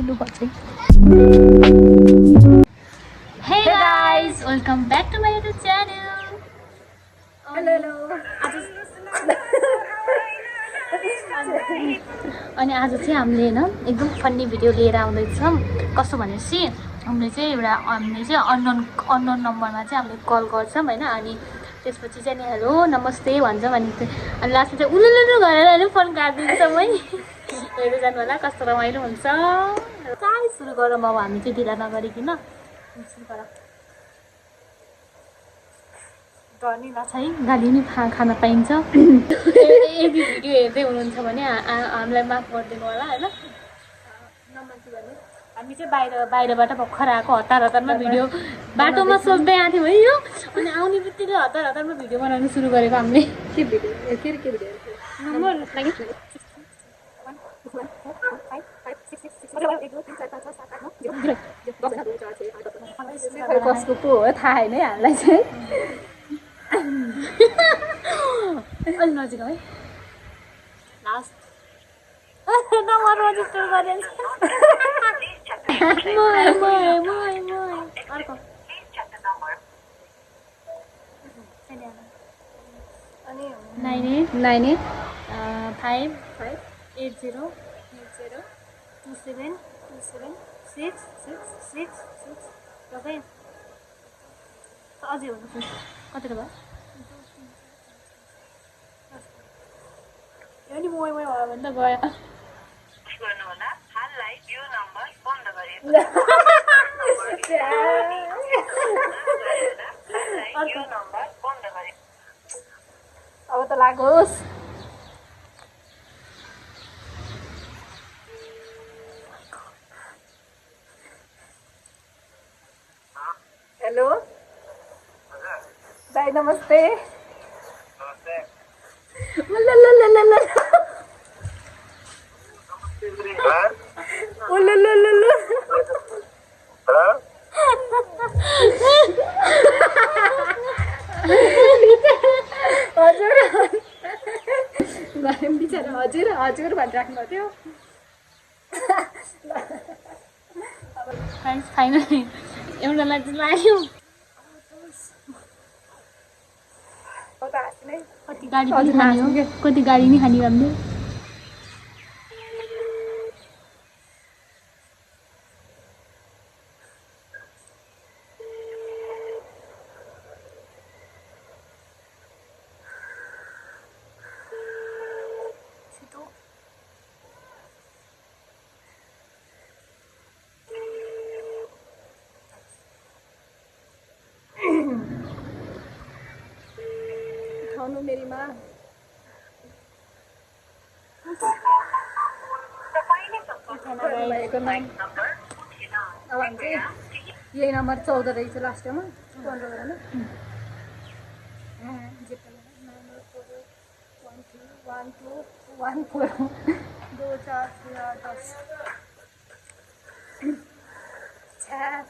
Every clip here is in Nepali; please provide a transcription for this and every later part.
Hey guys, welcome back to my YouTube channel. Hello. अनि आज चाहिँ हामीले हैन एकदम फन्नी भिडियो लिएर आउँदैछौँ। कस्तो भनेपछि हामीले चाहिँ अननोन नम्बरमा चाहिँ हामीले कल गर्छौँ हैन अनि त्यसपछि चाहिँ नि हेलो नमस्ते भन्छौँ अनि लास्टमा चाहिँ उलुलुलु गरेर हैन फोन काटिदिन्छौँ है। हेर्दै जानु होला कस्तो रमाइलो हुन्छ। कहाँ सुरु गरौँ अब हामी चाहिँ ढिला नगरिकन सुरु गरौँ। डरनी नछ है गाली नि खान पाइन्छ। यदि भिडियो हेर्दै हुनुहुन्छ भने हामीलाई माफ गरिदिनु होला हैन। नमान्छु भने हामी चाहिँ बाहिरबाट भर्खर आएको हतारमा भिडियो बाटोमा सोच्दै आएको थियौँ है यो अनि आउने बित्तिकै हतारमा भिडियो बनाउनु सुरु गरेको हामीले। के भिडियो नम्बर लागि कसको पो हो थाहा होइन हामीलाई चाहिँ। अलि नजिक है लास्ट नम्बर रजिस्टर गरेँ अर्को अनि 989880272766 तपाईँ अझै हुनु कति भयो यो नि मोय भयो भने त गयो गर्नुहोला हाललाई यो नम्बर बन्द गरिएको यो नम्बर बन्द गरिएको अब त लागोस्। हेलो दाइ नमस्ते। बिचरा हजुर हजुर भनिराख्नु थियो। फाइनली एउटालाई चाहिँ लाग्यो कति गाडी पनि खाने हो कति गाडी नि खाने हामीले। उठाउनु मेरी माँ। भएको नाम अब हामी चाहिँ यही नम्बर 14 रहेछ लास्टमा 15 गरेर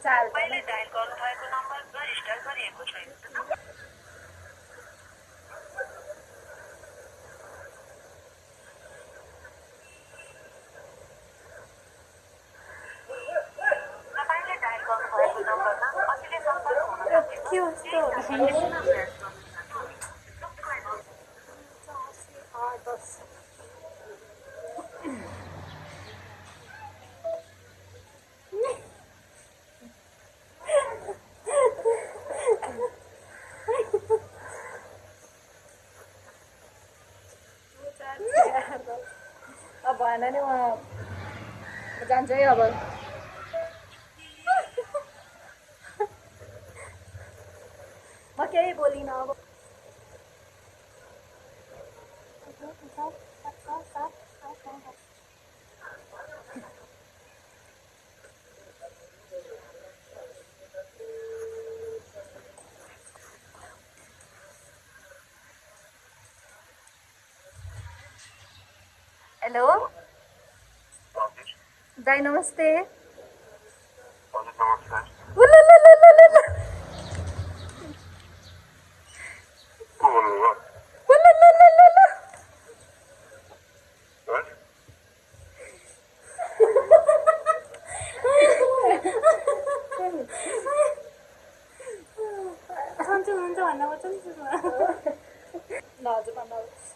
4 पहिले डायल गर्नुभएको नम्बर रजिस्टर गरिएको छैन। तपाईँले डायल गर्नुभएको नम्बरमा अहिले सम्पर्क हुन के हो अब भएन नि म जान्छु है अब। म केही बोलिनँ अब। हेलो दाइ नमस्ते।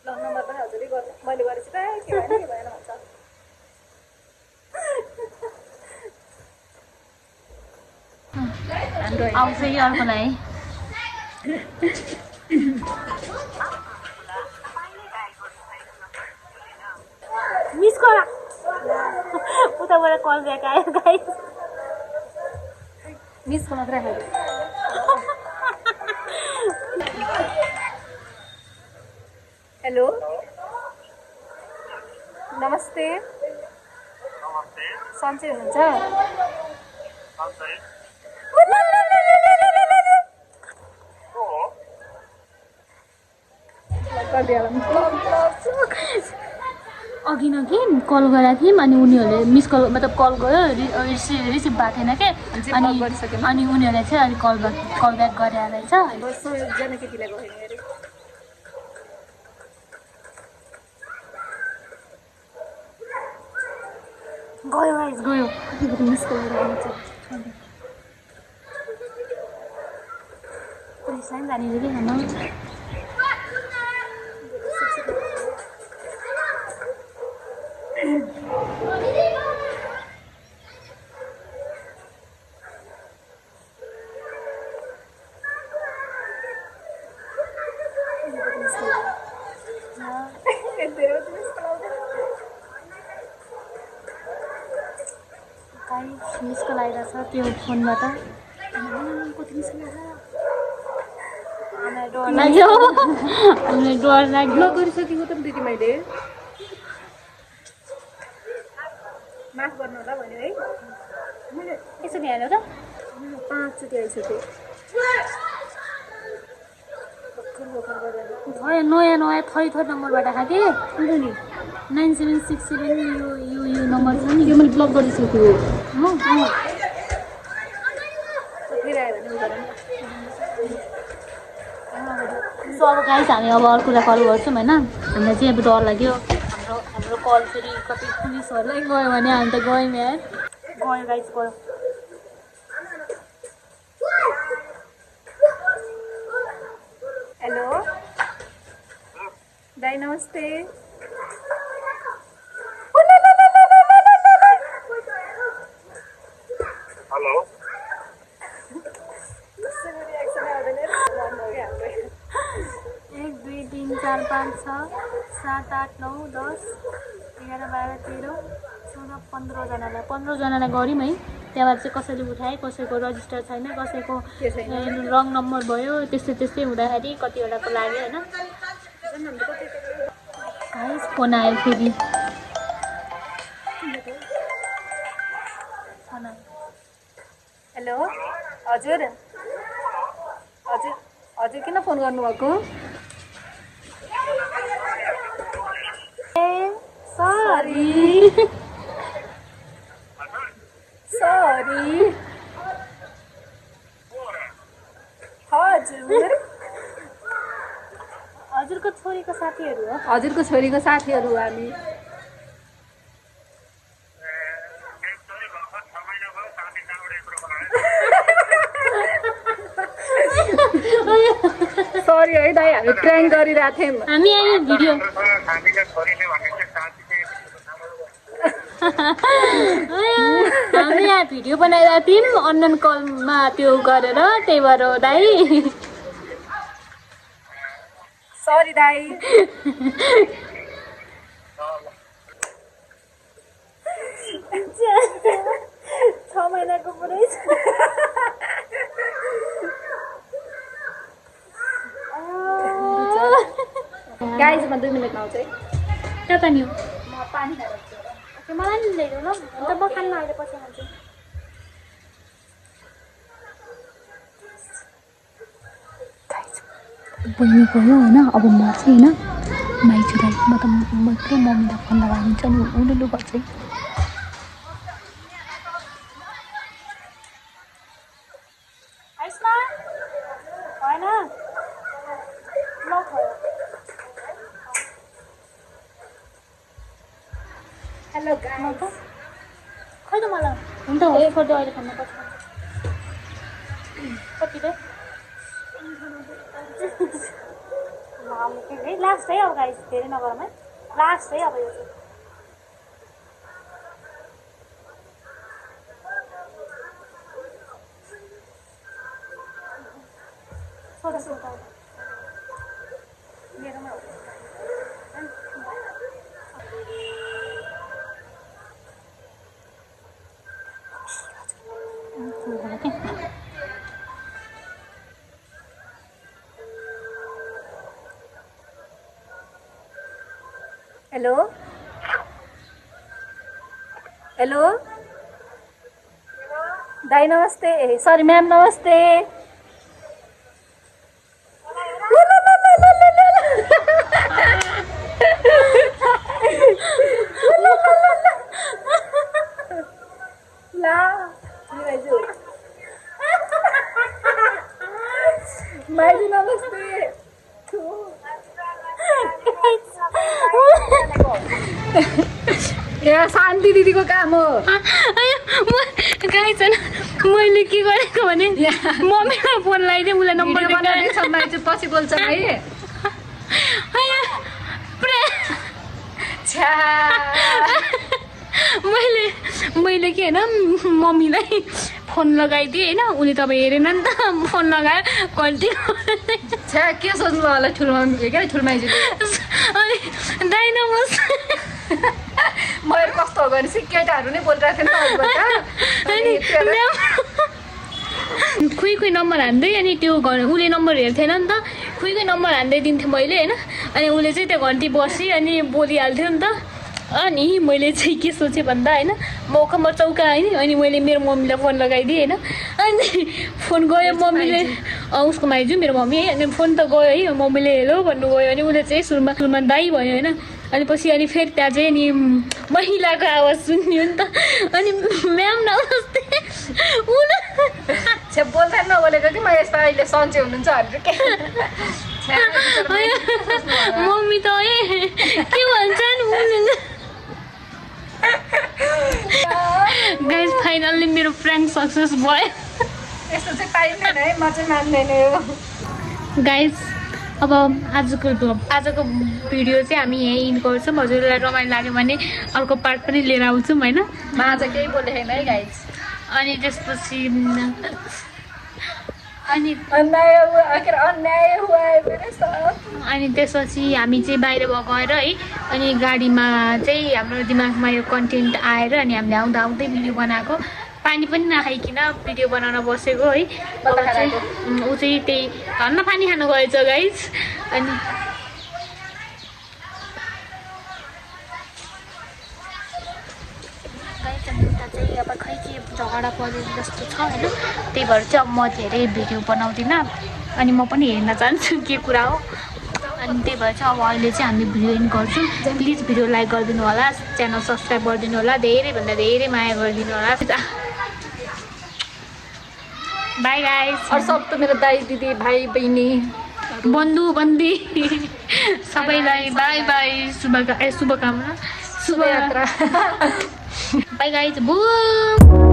ल नम्बर पनि हजुरले गर्नु मैले गरेपछि त के भएन के भएन भन्छ हाम्रो आउँछ कि अर्कोलाई मिस गर उताबाट कल ब्याक आयो गाइस मिसको मात्रै खायो हेलो नमस्ते सन्चै हुनुहुन्छ अघि न कि कल गरेको थियौँ अनि उनीहरूले मिस कल मतलब कल गयो रिसिभ भएको थिएन क्या अनि उनीहरूले चाहिँ अलिक कल ब्याक गरेर रहेछ एकजना केटीलाई गयो अरे गयो गाइस गयो मिस कल गरेर पुलिसलाई पनि जाने कि खाना मिसको लागिरहेछ त्यो फोनबाट हामीलाई डर लाग्यो हामीलाई डर लाग्यो गरिसकेको त दिदी मैले माफ गर्नु होला भन्यो है यसो हेर्नु त 5 चोटि आइसक्यो नयाँ नयाँ थरी थरी नम्बरबाट खाएको नि 9767 यो नम्बर छ नि त्यो मैले ब्लक गरिसक्यो फेरि आयो भने सो अब गाइस हामी अब अर्कोलाई कल गर्छौँ होइन हामीलाई चाहिँ अब डर लाग्यो हाम्रो कल फेरि कति पुलिसहरूलाई गयो भने हामी त गयौँ यार गयो गाइस गयो हेलो दाइ नमस्ते हेलो 1 2 3 4 5 6 7 8 9 10 11 12 13 14 15जनालाई 15जनालाई गऱ्यौँ है त्यहाँबाट चाहिँ कसैले उठाए कसैको रजिस्टर छैन कसैको रङ नम्बर भयो त्यस्तै हुँदाखेरि कतिवटाको लाग्यो होइन गाइस फोन आयो फेरि हेलो हजुर हजुर हजुर किन फोन गर्नुभएको सरी सरी हजुर हजुरको छोरीको साथीहरू हो हजुरको छोरीको साथीहरू हो हामी सरी है दाइ हामी ट्रेन गरिरहेको थियौँ हामी आयो भिडियो हामी यहाँ भिडियो बनाइरहेको थियौँ अनलाइन कलमा त्यो गरेर त्यही भएर हो दाइ सरी दाइ 6 महिनाको पुरै गाइजमा 2 मिनटमा आउँछ है कता नि हो म पानी खाएर मलाई नि ल्याइदेऊ ल अन्त म खान्न अहिले पछि खान्छु बहिनी गयो होइन अब म चाहिँ होइन माइछु दाइ म त एक्लै मम्मीलाई फोन लगाइदिन्छ नि उनीहरू गर्छ है हेलो गाइस खै त मलाई हुन्छ हो छोड्दै अहिले खानु पर्छ कति रे आउने फेरि है लास्ट है अब गाइस धेरै नगरौँ है लास्ट है अब यो चाहिँ सोधा सोधा मेरोमा हो हेलो हेलो दाई नमस्ते सरी म्याम नमस्ते माइजू नमस्ते यहाँ शान्ति दिदीको काम हो गाइस मैले के गरेको भने मम्मीलाई फोन लगाइदिएँ उसलाई नम्बर बनाउँदै पछि बोल्छ है मैले के होइन मम्मीलाई फोन लगाइदिएँ होइन उसले तपाईँ हेरेन नि त फोन लगाएर कल्टी छ्या के सोच्नु होला ठुलो क्या ठुलमाइजू अनि दाइ नमस्ते मैले कस्तो हो भने केटाहरू नै बोलिरहेको थिएँ नि त खुइ नम्बर हान्दै अनि त्यो उसले नम्बर हेर्थेन नि त खुइ नम्बर हान्दै दिन्थेँ मैले होइन अनि उसले चाहिँ त्यो घन्टी बसेँ अनि बोलिहाल्थ्यो नि त अनि मैले चाहिँ के सोचेँ भन्दा होइन मौकामा चौका होइन अनि मैले मेरो मम्मीलाई फोन लगाइदिएँ होइन अनि फोन गयो मम्मीले उसको माइजू मेरो मम्मी है अनि फोन त गयो है मम्मीले हेलो भन्नुभयो अनि उसले चाहिँ सुरुमा दाइ भयो होइन अनि पछि अनि फेरि त्यहाँ चाहिँ नि महिलाको आवाज सुन्यो नि त अनि म्याम नमस्ते बोल्दा नबोलेको कि म यस्तो अहिले सन्चै हुनुहुन्छ भनेर मम्मी त है के भन्छन् गाइस फाइनल्ली मेरो फ्रेन्ड सक्सेस भयो यस्तो चाहिँ पाइँदैन है म चाहिँ मान्दैन गाइस अब आजको भिडियो चाहिँ हामी यहीँ इन्ड गर्छौँ हजुरलाई रमाइलो लाग्यो भने अर्को पार्ट पनि लिएर आउँछौँ होइन म आज केही बोलेको छैन है गाइस अनि त्यसपछि अनि अनि त्यसपछि हामी चाहिँ बाहिर गएर है अनि गाडीमा चाहिँ हाम्रो दिमागमा यो कन्टेन्ट आएर अनि हामीले आउँदा आउँदै भिडियो बनाएको पानी पनि नखाइकन भिडियो बनाउन बसेको है ऊ चाहिँ त्यही धन्न पानी खानु गएछ गाइस अनि चाहिँ अब खै के झगडा परेर जस्तो छ होइन त्यही भएर चाहिँ अब म धेरै भिडियो बनाउँदिनँ अनि म पनि हेर्न चाहन्छु के कुरा हो अनि त्यही भएर चाहिँ अब अहिले चाहिँ हामी भिडियो इन गर्छौँ प्लिज भिडियो लाइक गरिदिनु होला च्यानल सब्सक्राइब गरिदिनु होला धेरैभन्दा धेरै माया गरिदिनु होला बाई गाइस और सब त मेरो दाइ दिदी भाइ बहिनी बन्धु बन्दी सबैलाई बाई बाई शुभकामना शुभयात्रा बाई गाइस बु